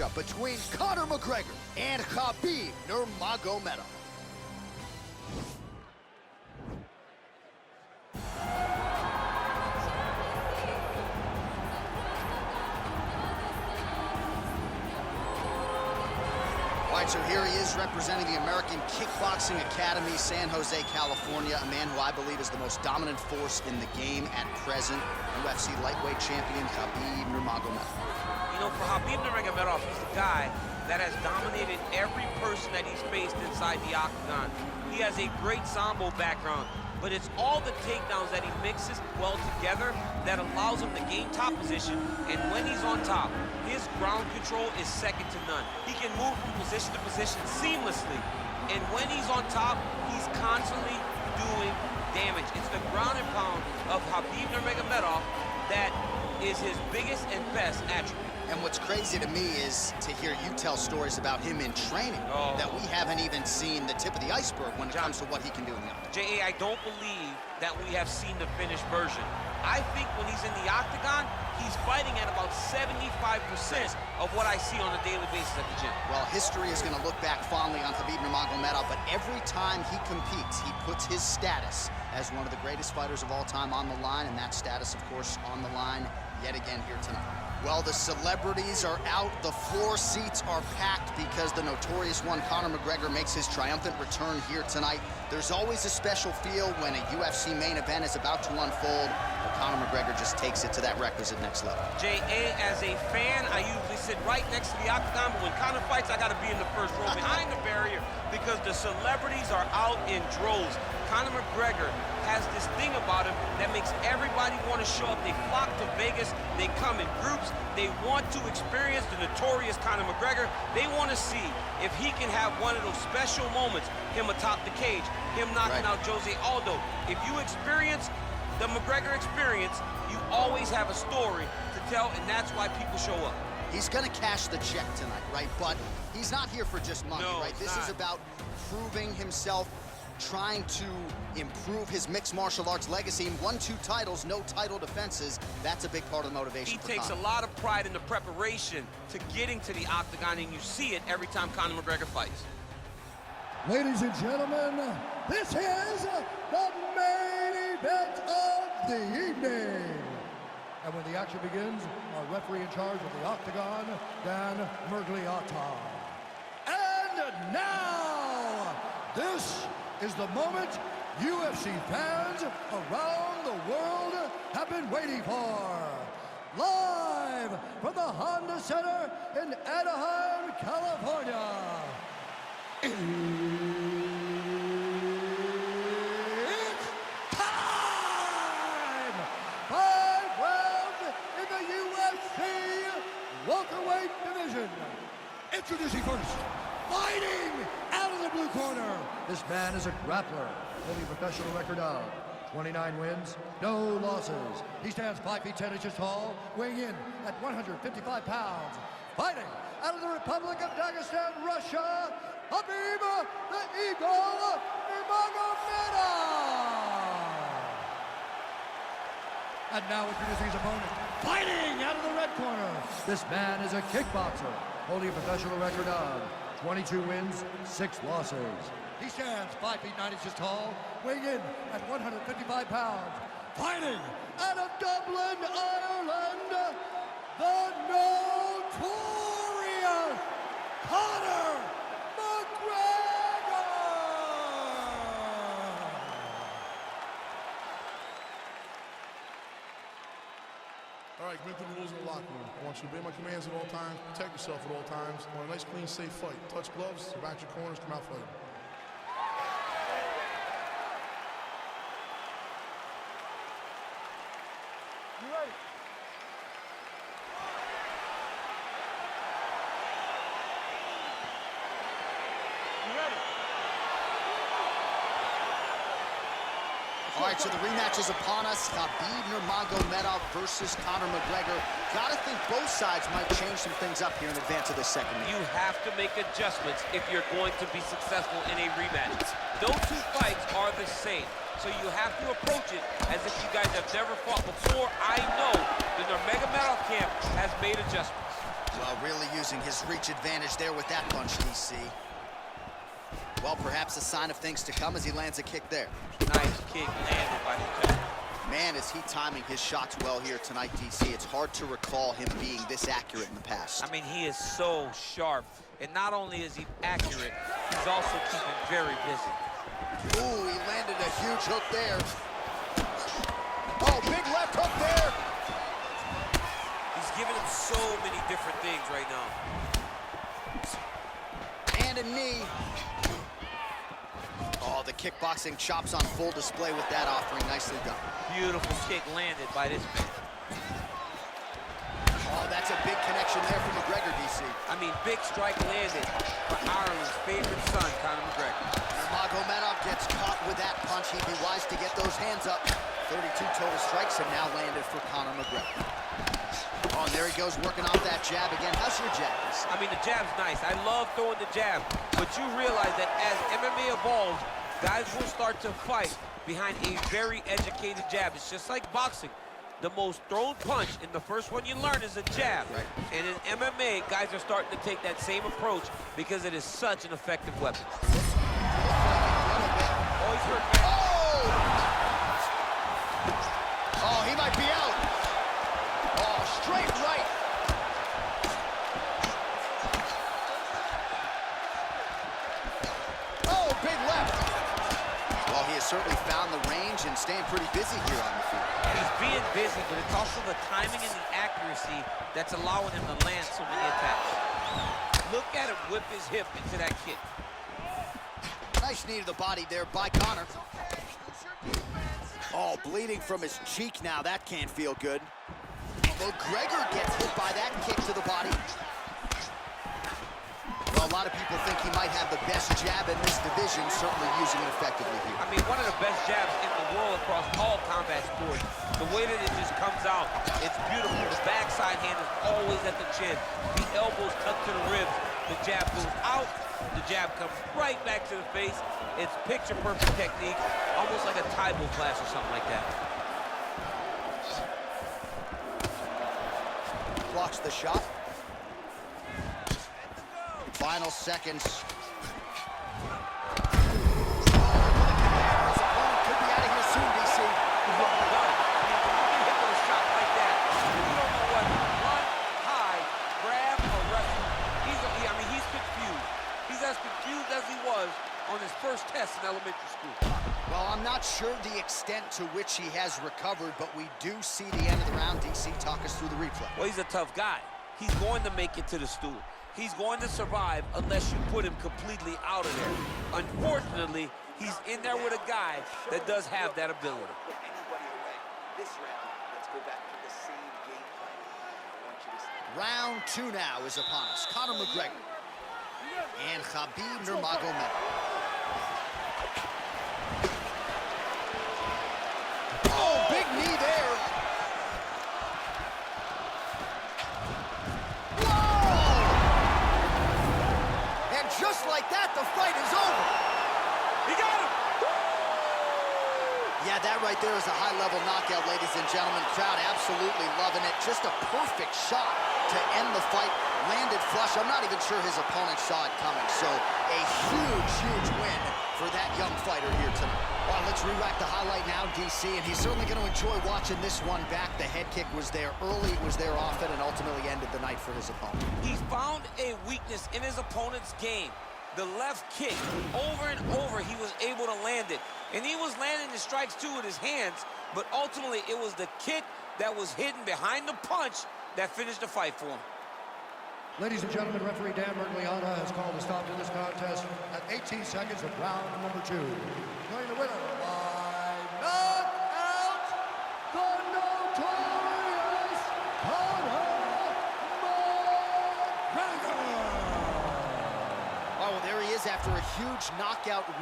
matchup between Conor McGregor and Khabib Nurmagomedov. All right, so here he is representing the American Kickboxing Academy, San Jose, California, a man who I believe is the most dominant force in the game at present, UFC lightweight champion Khabib Nurmagomedov. You know, for Khabib Nurmagomedov, he's a guy that has dominated every person that he's faced inside the octagon. He has a great Sambo background, but it's all the takedowns that he mixes well together that allows him to gain top position, and when he's on top, his ground control is second to none. He can move from position to position seamlessly, and when he's on top, he's constantly doing damage. It's the ground and pound of Khabib Nurmagomedov that is his biggest and best attribute. And what's crazy to me is to hear you tell stories about him in training that we haven't even seen the tip of the iceberg when it comes to what he can do in the octagon. J.A., I don't believe that we have seen the finished version. I think when he's in the octagon, he's fighting at about 75% of what I see on a daily basis at the gym. Well, history is going to look back fondly on Khabib Nurmagomedov, but every time he competes, he puts his status as one of the greatest fighters of all time on the line, and that status, of course, on the line yet again here tonight. Well, the celebrities are out. The floor seats are packed because the notorious one, Conor McGregor, makes his triumphant return here tonight. There's always a special feel when a UFC main event is about to unfold, but Conor McGregor just takes it to that requisite next level. J.A., as a fan, I usually sit right next to the octagon, but when Conor fights, I got to be in the first row behind the barrier because the celebrities are out in droves. Conor McGregor has this thing about him that makes everybody want to show up. They flock to Vegas. They come in groups. They want to experience the notorious Conor McGregor. They want to see if he can have one of those special moments, him atop the cage, him knocking out Jose Aldo. If you experience the McGregor experience, you always have a story to tell, and that's why people show up. He's going to cash the check tonight, right? But he's not here for just money, right? This is about proving himself, trying to improve his mixed martial arts legacy. He won 2 titles, no title defenses. That's a big part of the motivation. He takes a lot of pride in the preparation to getting to the octagon, and you see it every time Conor McGregor fights. Ladies and gentlemen, this is the main event of the evening. And when the action begins, our referee in charge of the octagon, Dan Mergliata. And now, this is the moment UFC fans around the world have been waiting for. Live from the Honda Center in Anaheim, California. It's time! 5 rounds in the UFC welterweight division. Introducing first, fighting out of the blue corner. This man is a grappler, holding a professional record of 29 wins, no losses. He stands 5 feet 10 inches tall, weighing in at 155 pounds. Fighting out of the Republic of Dagestan, Russia, Khabib the Eagle Nurmagomedov. And now introducing his opponent, fighting out of the red corner. This man is a kickboxer, holding a professional record of 22 wins, 6 losses. He stands 5 feet 9 inches tall, weighing in at 155 pounds. Fighting out of Dublin, Ireland, the notorious Conor McGregor! All right, commit to the rules in the locker room. I want you to obey my commands at all times, protect yourself at all times. I want a nice, clean, safe fight. Touch gloves, back your corners, come out fighting. You ready? You ready? All right, so the rematch is upon us. Khabib Nurmagomedov versus Conor McGregor. Gotta think both sides might change some things up here in advance of this second meeting. You have to make adjustments if you're going to be successful in a rematch. Those 2 fights are the same, so you have to approach it as if you guys have never fought before. I know the Nurmagomedov camp has made adjustments. Well, really using his reach advantage there with that punch, DC. Well, perhaps a sign of things to come as he lands a kick there. Nice kick landed by the jab. Man, is he timing his shots well here tonight, DC. It's hard to recall him being this accurate in the past. I mean, he is so sharp. And not only is he accurate, he's also keeping very busy. Ooh, he landed a huge hook there. Oh, big left hook there. He's giving him so many different things right now. And a knee. Oh, the kickboxing chops on full display with that offering. Nicely done. Beautiful kick landed by this man. Oh, that's a big connection there from McGregor, DC. I mean, big strike landed for Ireland's favorite son, Conor McGregor. Nurmagomedov gets caught with that punch. He'd be wise to get those hands up. 32 total strikes and now landed for Conor McGregor. Oh, and there he goes working off that jab again. How's your jab? I mean, the jab's nice. I love throwing the jab, but you realize that as MMA evolves, guys will start to fight behind a very educated jab. It's just like boxing. The most thrown punch, and the first one you learn is a jab. Right. And in MMA, guys are starting to take that same approach because it is such an effective weapon. Oh, he's hurt. Oh! Oh, he might be out. Oh, straight right. Oh, big left. Well, he has certainly found the range and staying pretty busy here on the field. He's being busy, but it's also the timing and the accuracy that's allowing him to land so many attacks. Look at him whip his hip into that kick. Nice knee to the body there by Conor. Oh, bleeding from his cheek now. That can't feel good. McGregor gets hit by that kick to the body. Well, a lot of people think he might have the best jab in this division, certainly using it effectively here. I mean, one of the best jabs in the world across all combat sports. The way that it just comes out, it's beautiful. The backside hand is always at the chin. The elbows tucked to the ribs. The jab goes out. The jab comes right back to the face. It's picture-perfect technique, almost like a Taibo class or something like that. Blocks the shot. Final seconds. His opponent could be out of here soon, DC. When you get hit with a shot like that, you don't know what run, hide, grab, or wrestle. He's confused. He's as confused as he was on his first test in elementary school. Well, I'm not sure the extent to which he has recovered, but we do see the end of the round. DC, talk us through the replay. Well, he's a tough guy. He's going to make it to the stool. He's going to survive unless you put him completely out of there. Unfortunately, he's in there with a guy that does have that ability. This round, let's go back to the same game plan. Round 2 now is upon us. Conor McGregor and Khabib Nurmagomedov. Oh, big knee there. Just like that, the fight is over. He got him! Yeah, that right there is a high-level knockout, ladies and gentlemen. Crowd absolutely loving it. Just a perfect shot to end the fight. Landed flush. I'm not even sure his opponent saw it coming. So a huge, huge win for that young fighter here tonight. All right, let's re-rack the highlight now, DC, and he's certainly going to enjoy watching this one back. The head kick was there early, was there often, and ultimately ended the night for his opponent. He found a weakness in his opponent's game. The left kick, over and over, he was able to land it. And he was landing the strikes, too, with his hands, but ultimately it was the kick that was hidden behind the punch that finished the fight for him. Ladies and gentlemen, referee Dan Mergliana has called a stop to this contest at 18 seconds of round number 2. Declaring the winner by knockout, the notorious Conor McGregor. Oh, well, there he is after a huge knockout win.